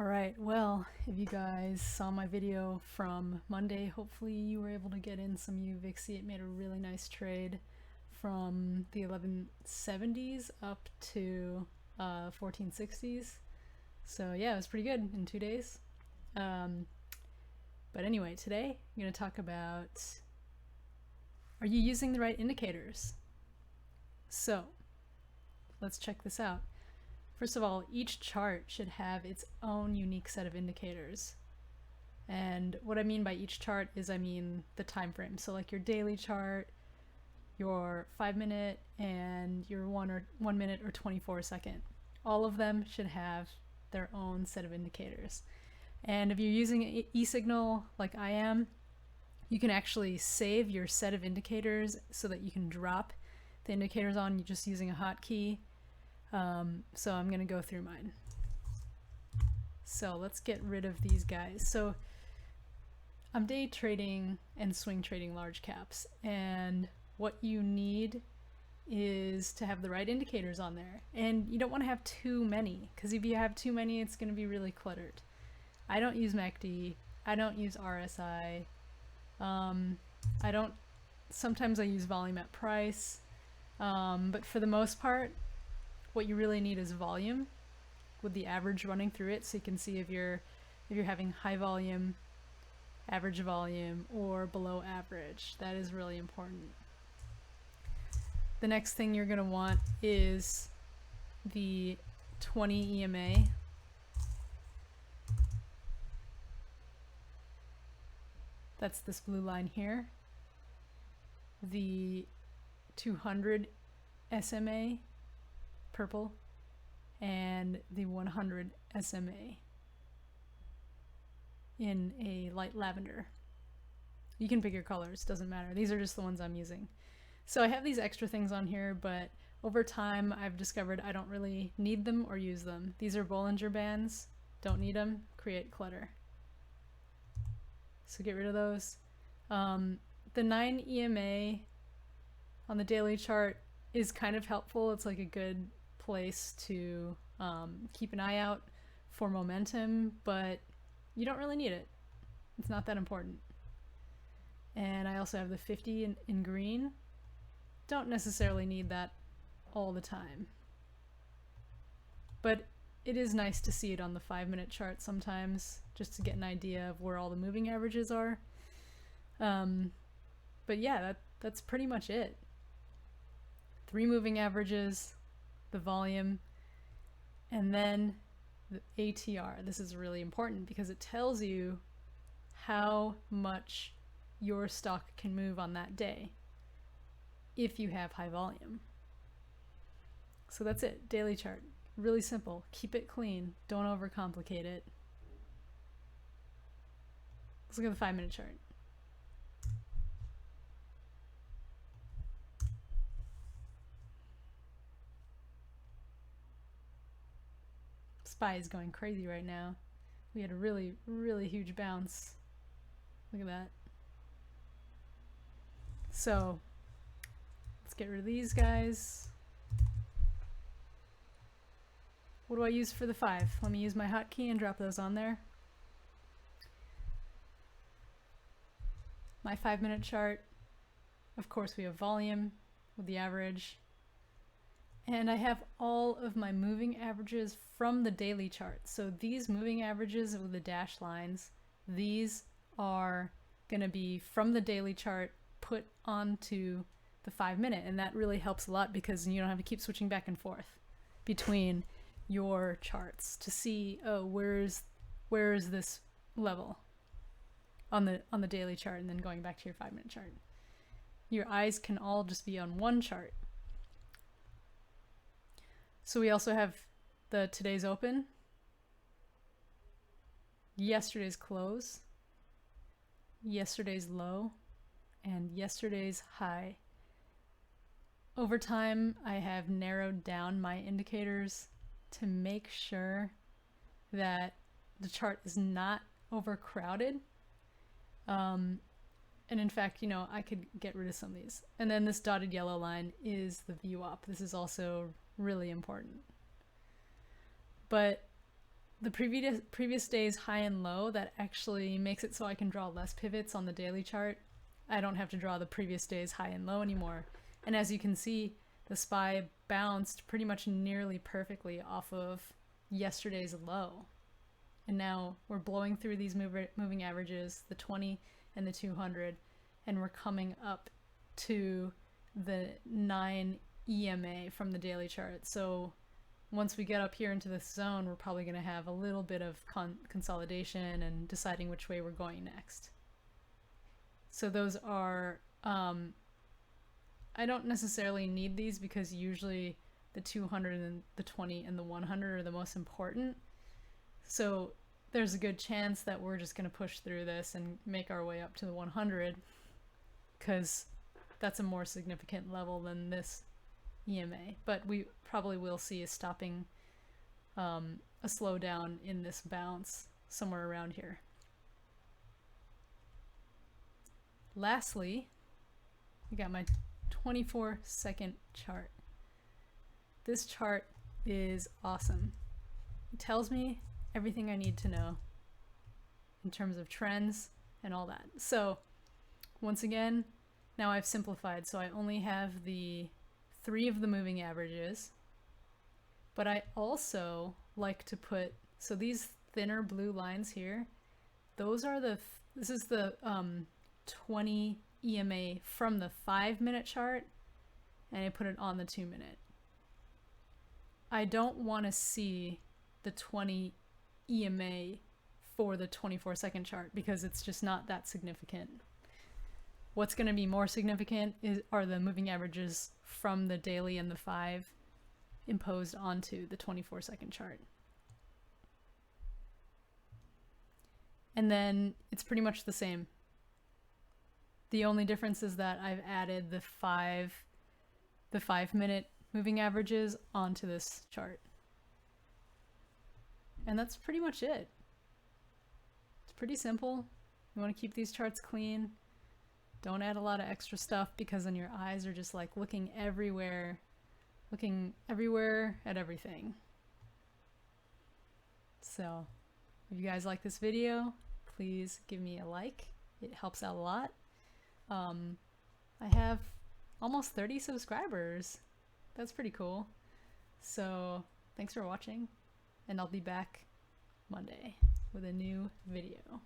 Alright, well, if you guys saw my video from Monday, hopefully you were able to get in some UVixie. It made a really nice trade from the 1170s up to 1460s. So yeah, it was pretty good in 2 days. But anyway, today I'm going to talk about, are you using the right indicators? So let's check this out. First of all, each chart should have its own unique set of indicators. And what I mean by each chart is I mean the time frame. So like your daily chart, your 5-minute, and your 1 minute or 24-second. All of them should have their own set of indicators. And if you're using eSignal like I am, you can actually save your set of indicators so that you can drop the indicators on you just using a hotkey. So I'm going to go through mine. So let's get rid of these guys. So I'm day trading and swing trading large caps, and what you need is to have the right indicators on there. And you don't want to have too many, because if you have too many, it's going to be really cluttered. I don't use MACD. I don't use RSI. Sometimes I use volume at price. But for the most part, what you really need is volume with the average running through it, so you can see if you're having high volume, average volume, or below average. That is really important. The next thing you're going to want is the 20 EMA. That's this blue line here. The 200 SMA, purple, and the 100 SMA in a light lavender. You can pick your colors, doesn't matter. These are just the ones I'm using. So I have these extra things on here, but over time I've discovered I don't really need them or use them. These are Bollinger Bands, don't need them, create clutter. So get rid of those. The 9 EMA on the daily chart is kind of helpful. It's like a good place to keep an eye out for momentum, but you don't really need it. It's not that important. And I also have the 50 in green. Don't necessarily need that all the time, but it is nice to see it on the 5-minute chart sometimes, just to get an idea of where all the moving averages are. But yeah, that's pretty much it. 3 moving averages, the volume, and then the ATR. This is really important because it tells you how much your stock can move on that day if you have high volume. So that's it, daily chart. Really simple. Keep it clean. Don't overcomplicate it. Let's look at the 5-minute chart. SPY is going crazy right now. We had a really, really huge bounce. Look at that. So let's get rid of these guys. What do I use for the 5? Let me use my hotkey and drop those on there. My 5-minute chart. Of course, we have volume with the average. And I have all of my moving averages from the daily chart. So these moving averages with the dashed lines, these are going to be from the daily chart put onto the 5-minute. And that really helps a lot because you don't have to keep switching back and forth between your charts to see, oh, where is this level on the daily chart, and then going back to your 5-minute chart. Your eyes can all just be on one chart. So we also have the today's open, yesterday's close, yesterday's low, and yesterday's high. Over time, I have narrowed down my indicators to make sure that the chart is not overcrowded. And in fact, I could get rid of some of these. And then this dotted yellow line is the VWAP. This is also really important. But the previous day's high and low, that actually makes it so I can draw less pivots on the daily chart. I don't have to draw the previous day's high and low anymore. And as you can see, the SPY bounced pretty much nearly perfectly off of yesterday's low. And now we're blowing through these moving averages, the 20 and the 200, and we're coming up to the 9 EMA from the daily chart. So once we get up here into this zone, we're probably going to have a little bit of consolidation and deciding which way we're going next. So those are, I don't necessarily need these because usually the 200 and the 20 and the 100 are the most important. So there's a good chance that we're just going to push through this and make our way up to the 100 because that's a more significant level than this EMA. But we probably will see a stopping, a slowdown in this bounce somewhere around here. Lastly, I got my 24-second chart. This chart is awesome. It tells me everything I need to know in terms of trends and all that. So once again, now I've simplified, so I only have the 3 of the moving averages, but I also like to put, so these thinner blue lines here, those are this is the 20 EMA from the 5-minute chart, and I put it on the 2-minute. I don't want to see the 20 EMA for the 24-second chart because it's just not that significant. What's going to be more significant are the moving averages from the daily and the 5 imposed onto the 24-second chart. And then it's pretty much the same. The only difference is that I've added the 5-minute moving averages onto this chart. And that's pretty much it. It's pretty simple. You want to keep these charts clean. Don't add a lot of extra stuff because then your eyes are just like looking everywhere at everything. So if you guys like this video, please give me a like. It helps out a lot. I have almost 30 subscribers. That's pretty cool. So thanks for watching, and I'll be back Monday with a new video.